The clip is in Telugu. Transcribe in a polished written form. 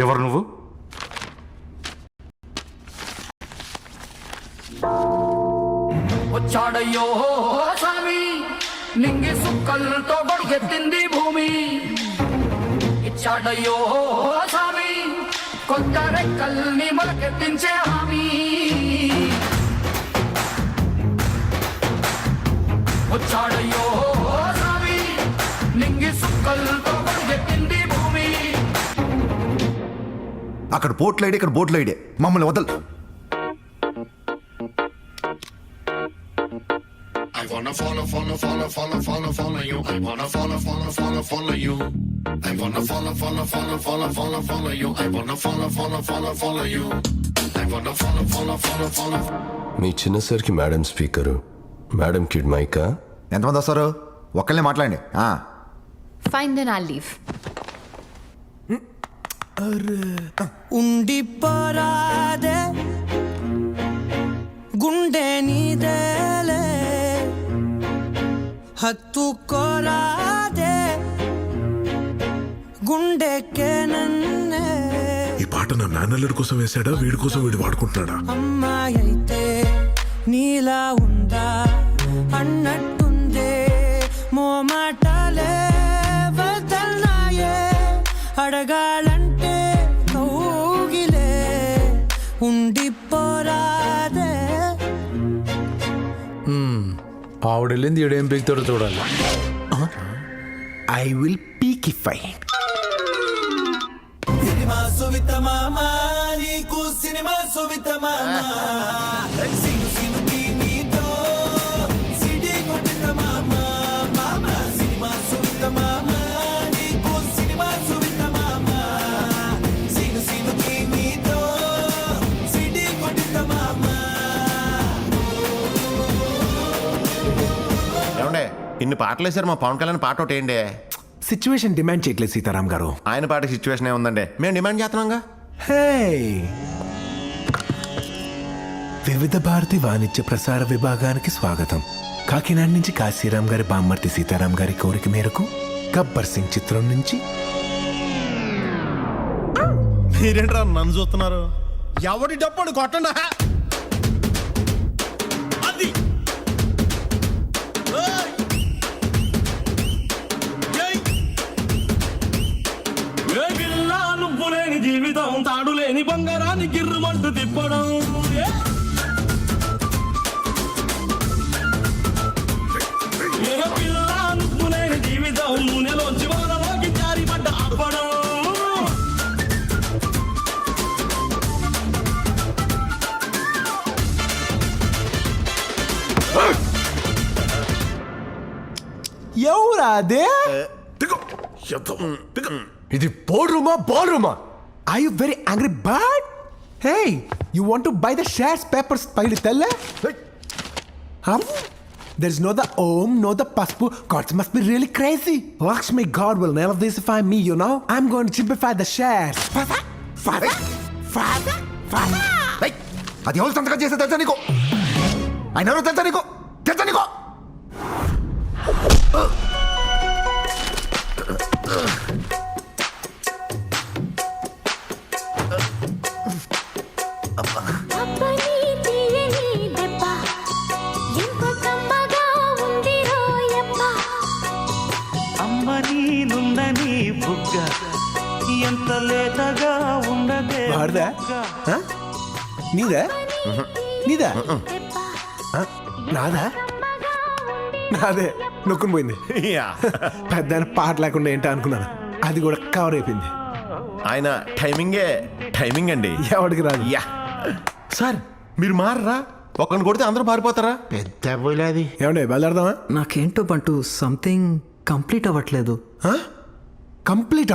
ఎవరు నువ్వు? వచ్చాడయ్యో స్వామి, నింగి సుక్కలతో బడిగెత్తింది భూమి. ఇచ్చాడయ్యో స్వామి, కొత్త రెక్కల్ని మొలకెత్తించే హామీ. వచ్చాడయ్యో స్వామి, నింగి సుక్కలతో బడిగెత్తింది భూమి. అక్కడ పోట్లైడే, ఇక్కడ బోట్లైడే, మమ్మల్ని వదలు. I wanna follow you. I wanna follow you. I wanna follow you. I wanna follow you. I wanna follow. మీ చిన్న సార్కి madam speaker, madam kid mica. ఎంతమంది వస్తారు? ఒక్కళ్ళే మాట్లాడండి. Fine, then I'll leave. ఉండిపోరాదే గుండె నీదేలే, హత్తుకోరాదే గుండెకే నన్నే. ఈ పాట నా మేనల్లుడి కోసం వేసాడా, వీడి కోసం వీడు వాడుకుంటున్నాడా? అమ్మాయి అయితే నీలా ఉందా అన్నట్టుందే, మోమాటాలే వదల్నాయే, అడగాలంటే కౌగిలే. ఉండిపోరాదే. ఆవిడెళ్ళింది ఈడేం పీకుతాడో చూడాలి. ఐ విల్ పీకిఫై. సినిమా సువిత మామ, నీకు సినిమా సువిత మామ, సిను సినుకి నీతో సిడి కొట్టిన మామ. మామ సినిమా సువిత మామ, నీకు సినిమా సువిత మామ, సిను సినుకి నీతో సిడి కొట్టిన మామ. ఏమండే ఇన్ని పాటలు వేసారు, మా పవన్ కళ్యాణ్ పాట ఒకటి ఏంటి? సిచ్యువేషన్ డిమాండ్ చేయట్లేదు సీతారాం గారు. ఆయన పాట సిచ్యువేషన్ ఏముందండి, మేము డిమాండ్ చేస్తున్నాంగా. వివిధ భారతి వాణిజ్య ప్రసార విభాగానికి స్వాగతం. కాకినాడ నుంచి కాశీరాం గారి బామ్మర్తి సీతారాం గారి కోరిక మేరకు గబ్బర్ సింగ్ చిత్రం నుంచి. మీరేంట్రా నన్ను చూస్తున్నారు? ఎవడి డప్పుడు కొట్టండా. నువ్వు లేని జీవితం, తాడు లేని బంగారాన్ని గిర్రుమంటూ తిప్పడం. పిల్ల నువ్వు లేని జీవితం, నూనెలోంచి వానలోకి జారి పడ్డ అప్పడం. ఎవరా అదే? ఇది బోర్డ్ రూమా, బాల్ రూమా? Are you very angry bird? Hey, you want to buy the shares papers పగిలి తెల్లే? There's no the Om, no the Paspu. Gods must be really crazy. Lakshmi God will never disify me, you know. I'm going to simplify the shares. Father. అది ఎవరు సంతకం చేస్తే తెలుసా నీకు? ఆయన ఎవరో తెలుసా నీకు? అమ్మ నీనుందని బుగ్గ ఎంత లేతగా ఉండదే. వాడదా? నీదా? నాదా? నాదే నొక్కుని పోయింది. పెద్ద పాట లేకుండా ఏంటో అనుకున్నాను, అది కూడా కవర్ అయిపోయింది. ఆయన టైమింగ్ అండి. ఎవడికి రాదు. యా సార్, మీరు మారరా? ఒకరిని కొడితే అందరూ మారిపోతారా? పెద్ద పోయిలేది. ఏమండి బయలుదేరదామా? నాకేంటో బంటూ సంథింగ్ కంప్లీట్ అవ్వట్లేదు. కంప్లీట్